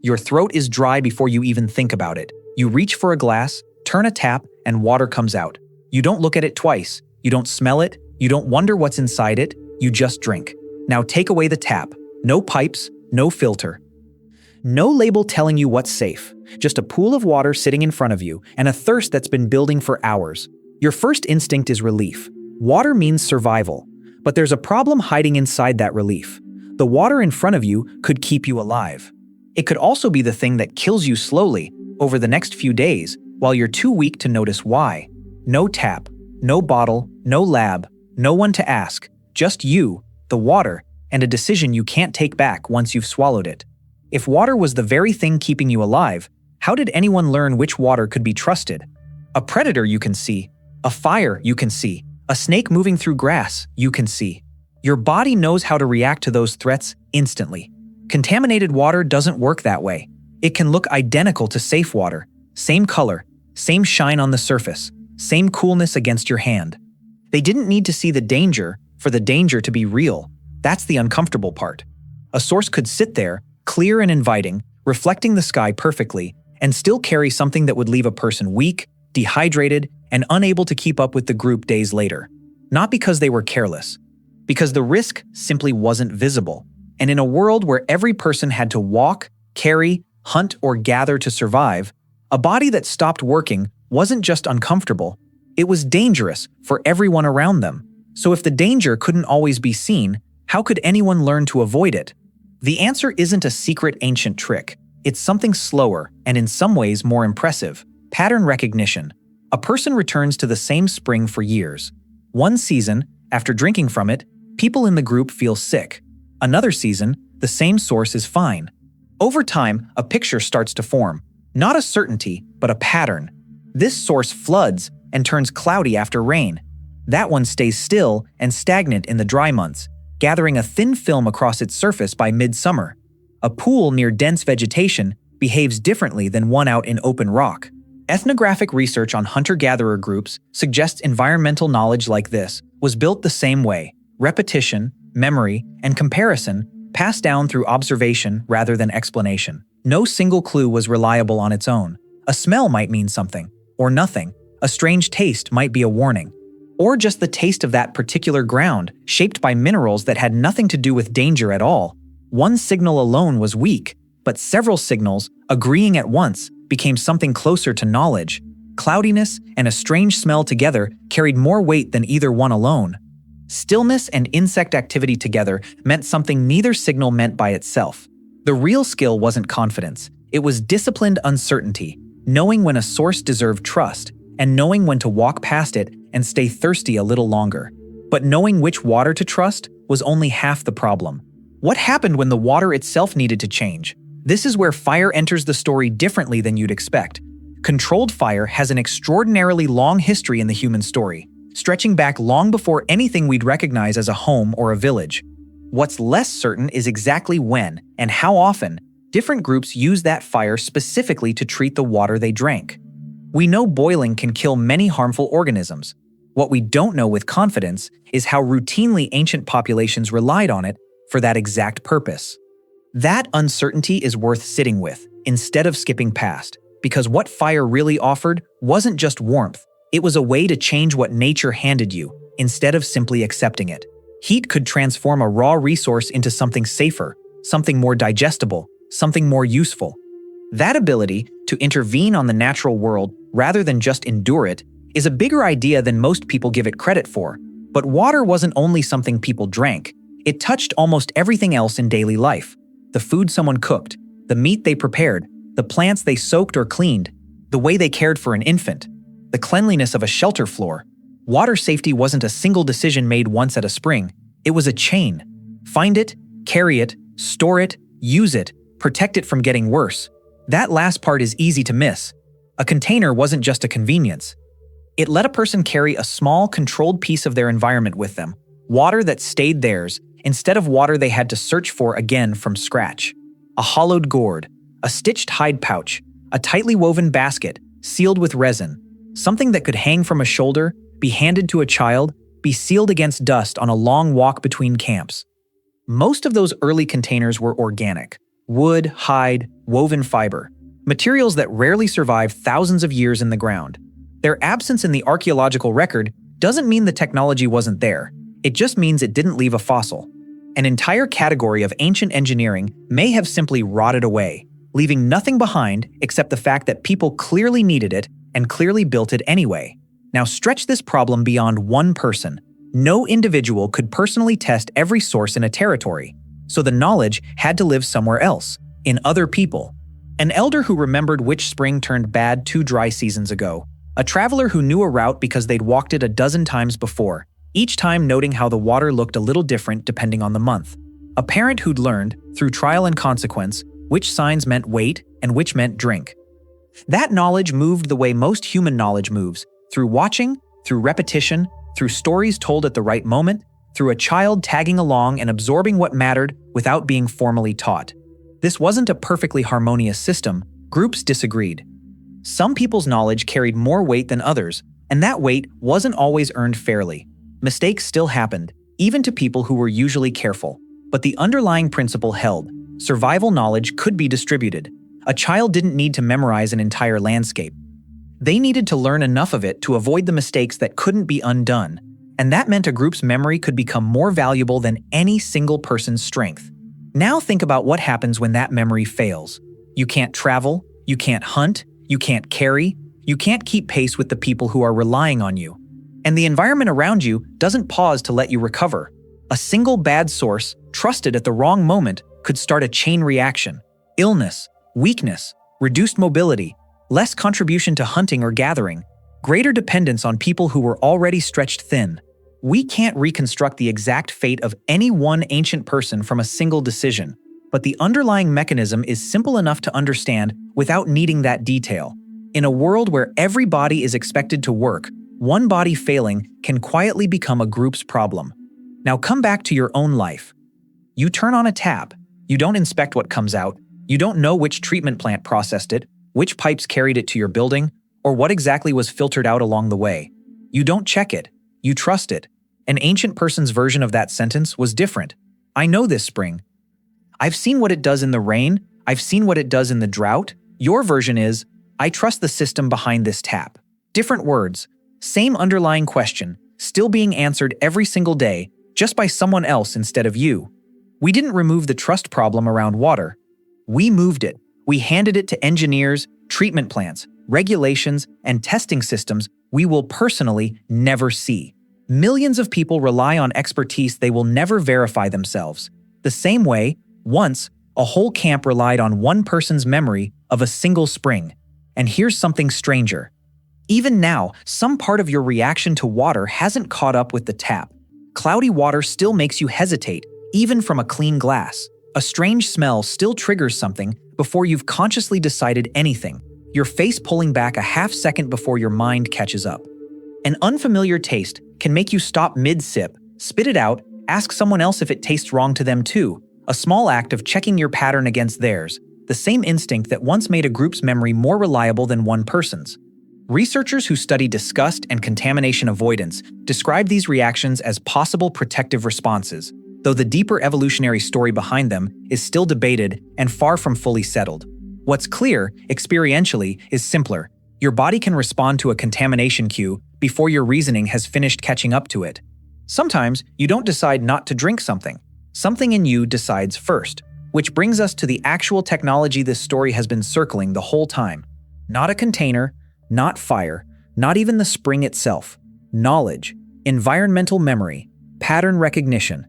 Your throat is dry before you even think about it. You reach for a glass, turn a tap, and water comes out. You don't look at it twice. You don't smell it. You don't wonder what's inside it. You just drink. Now take away the tap. No pipes, no filter. No label telling you what's safe. Just a pool of water sitting in front of you and a thirst that's been building for hours. Your first instinct is relief. Water means survival. But there's a problem hiding inside that relief. The water in front of you could keep you alive. It could also be the thing that kills you slowly over the next few days while you're too weak to notice why. No tap, no bottle, no lab, no one to ask. Just you, the water, and a decision you can't take back once you've swallowed it. If water was the very thing keeping you alive, how did anyone learn which water could be trusted? A predator you can see, a fire you can see, a snake moving through grass you can see. Your body knows how to react to those threats instantly. Contaminated water doesn't work that way. It can look identical to safe water, same color, same shine on the surface, same coolness against your hand. They didn't need to see the danger for the danger to be real. That's the uncomfortable part. A source could sit there, clear and inviting, reflecting the sky perfectly, and still carry something that would leave a person weak, dehydrated, and unable to keep up with the group days later. Not because they were careless, because the risk simply wasn't visible. And in a world where every person had to walk, carry, hunt, or gather to survive, a body that stopped working wasn't just uncomfortable, it was dangerous for everyone around them. So if the danger couldn't always be seen, how could anyone learn to avoid it? The answer isn't a secret ancient trick. It's something slower and in some ways more impressive. Pattern recognition. A person returns to the same spring for years. One season, after drinking from it, people in the group feel sick. Another season, the same source is fine. Over time, a picture starts to form. Not a certainty, but a pattern. This source floods and turns cloudy after rain. That one stays still and stagnant in the dry months, gathering a thin film across its surface by midsummer. A pool near dense vegetation behaves differently than one out in open rock. Ethnographic research on hunter-gatherer groups suggests environmental knowledge like this was built the same way: repetition, memory, and comparison passed down through observation rather than explanation. No single clue was reliable on its own. A smell might mean something, or nothing. A strange taste might be a warning. Or just the taste of that particular ground, shaped by minerals that had nothing to do with danger at all. One signal alone was weak, but several signals, agreeing at once, became something closer to knowledge. Cloudiness and a strange smell together carried more weight than either one alone. Stillness and insect activity together meant something neither signal meant by itself. The real skill wasn't confidence. It was disciplined uncertainty, knowing when a source deserved trust, and knowing when to walk past it and stay thirsty a little longer. But knowing which water to trust was only half the problem. What happened when the water itself needed to change? This is where fire enters the story differently than you'd expect. Controlled fire has an extraordinarily long history in the human story, stretching back long before anything we'd recognize as a home or a village. What's less certain is exactly when and how often different groups use that fire specifically to treat the water they drank. We know boiling can kill many harmful organisms. What we don't know with confidence is how routinely ancient populations relied on it for that exact purpose. That uncertainty is worth sitting with, instead of skipping past, because what fire really offered wasn't just warmth, it was a way to change what nature handed you, instead of simply accepting it. Heat could transform a raw resource into something safer, something more digestible, something more useful. That ability to intervene on the natural world rather than just endure it is a bigger idea than most people give it credit for. But water wasn't only something people drank. It touched almost everything else in daily life. The food someone cooked, the meat they prepared, the plants they soaked or cleaned, the way they cared for an infant, the cleanliness of a shelter floor. Water safety wasn't a single decision made once at a spring. It was a chain. Find it, carry it, store it, use it, protect it from getting worse. That last part is easy to miss. A container wasn't just a convenience. It let a person carry a small, controlled piece of their environment with them, water that stayed theirs, instead of water they had to search for again from scratch. A hollowed gourd, a stitched hide pouch, a tightly woven basket, sealed with resin, something that could hang from a shoulder, be handed to a child, be sealed against dust on a long walk between camps. Most of those early containers were organic. Wood, hide, woven fiber. Materials that rarely survive thousands of years in the ground. Their absence in the archaeological record doesn't mean the technology wasn't there. It just means it didn't leave a fossil. An entire category of ancient engineering may have simply rotted away, leaving nothing behind except the fact that people clearly needed it and clearly built it anyway. Now stretch this problem beyond one person. No individual could personally test every source in a territory, so the knowledge had to live somewhere else, in other people. An elder who remembered which spring turned bad 2 dry seasons ago. A traveler who knew a route because they'd walked it a dozen times before, each time noting how the water looked a little different depending on the month. A parent who'd learned, through trial and consequence, which signs meant wait and which meant drink. That knowledge moved the way most human knowledge moves, through watching, through repetition, through stories told at the right moment, through a child tagging along and absorbing what mattered without being formally taught. This wasn't a perfectly harmonious system. Groups disagreed. Some people's knowledge carried more weight than others, and that weight wasn't always earned fairly. Mistakes still happened, even to people who were usually careful. But the underlying principle held. Survival knowledge could be distributed. A child didn't need to memorize an entire landscape. They needed to learn enough of it to avoid the mistakes that couldn't be undone. And that meant a group's memory could become more valuable than any single person's strength. Now think about what happens when that memory fails. You can't travel, you can't hunt, you can't carry, you can't keep pace with the people who are relying on you. And the environment around you doesn't pause to let you recover. A single bad source, trusted at the wrong moment, could start a chain reaction. Illness, weakness, reduced mobility, less contribution to hunting or gathering, greater dependence on people who were already stretched thin. We can't reconstruct the exact fate of any one ancient person from a single decision, but the underlying mechanism is simple enough to understand without needing that detail. In a world where every body is expected to work, one body failing can quietly become a group's problem. Now come back to your own life. You turn on a tap. You don't inspect what comes out. You don't know which treatment plant processed it, which pipes carried it to your building, or what exactly was filtered out along the way. You don't check it. You trust it. An ancient person's version of that sentence was different. I know this spring. I've seen what it does in the rain. I've seen what it does in the drought. Your version is, I trust the system behind this tap. Different words, same underlying question, still being answered every single day, just by someone else instead of you. We didn't remove the trust problem around water. We moved it. We handed it to engineers, treatment plants, regulations, and testing systems we will personally never see. Millions of people rely on expertise they will never verify themselves. The same way, once, a whole camp relied on one person's memory of a single spring. And here's something stranger. Even now, some part of your reaction to water hasn't caught up with the tap. Cloudy water still makes you hesitate, even from a clean glass. A strange smell still triggers something before you've consciously decided anything, your face pulling back a half second before your mind catches up. An unfamiliar taste can make you stop mid-sip, spit it out, ask someone else if it tastes wrong to them too. A small act of checking your pattern against theirs, the same instinct that once made a group's memory more reliable than one person's. Researchers who study disgust and contamination avoidance describe these reactions as possible protective responses, though the deeper evolutionary story behind them is still debated and far from fully settled. What's clear, experientially, is simpler. Your body can respond to a contamination cue before your reasoning has finished catching up to it. Sometimes you don't decide not to drink something. Something in you decides first, which brings us to the actual technology this story has been circling the whole time. Not a container, not fire, not even the spring itself. Knowledge, environmental memory, pattern recognition.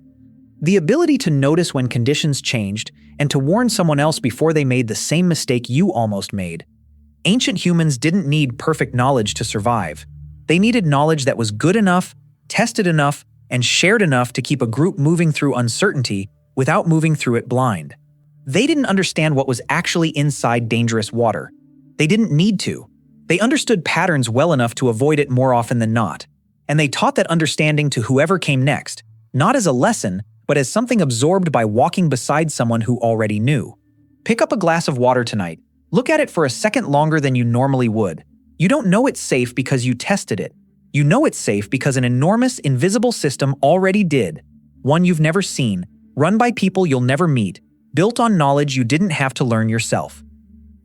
The ability to notice when conditions changed and to warn someone else before they made the same mistake you almost made. Ancient humans didn't need perfect knowledge to survive. They needed knowledge that was good enough, tested enough, and shared enough to keep a group moving through uncertainty without moving through it blind. They didn't understand what was actually inside dangerous water. They didn't need to. They understood patterns well enough to avoid it more often than not. And they taught that understanding to whoever came next, not as a lesson, but as something absorbed by walking beside someone who already knew. Pick up a glass of water tonight. Look at it for a second longer than you normally would. You don't know it's safe because you tested it. You know it's safe because an enormous, invisible system already did. One you've never seen, run by people you'll never meet, built on knowledge you didn't have to learn yourself.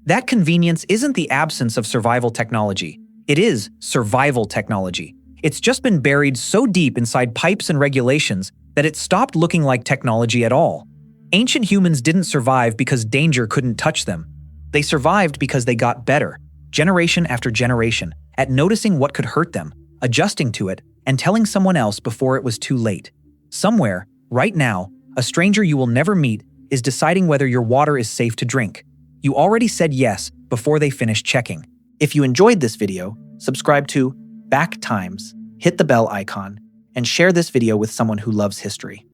That convenience isn't the absence of survival technology. It is survival technology. It's just been buried so deep inside pipes and regulations that it stopped looking like technology at all. Ancient humans didn't survive because danger couldn't touch them. They survived because they got better, generation after generation, at noticing what could hurt them, adjusting to it, and telling someone else before it was too late. Somewhere, right now, a stranger you will never meet is deciding whether your water is safe to drink. You already said yes before they finished checking. If you enjoyed this video, subscribe to BackTimes, hit the bell icon, and share this video with someone who loves history.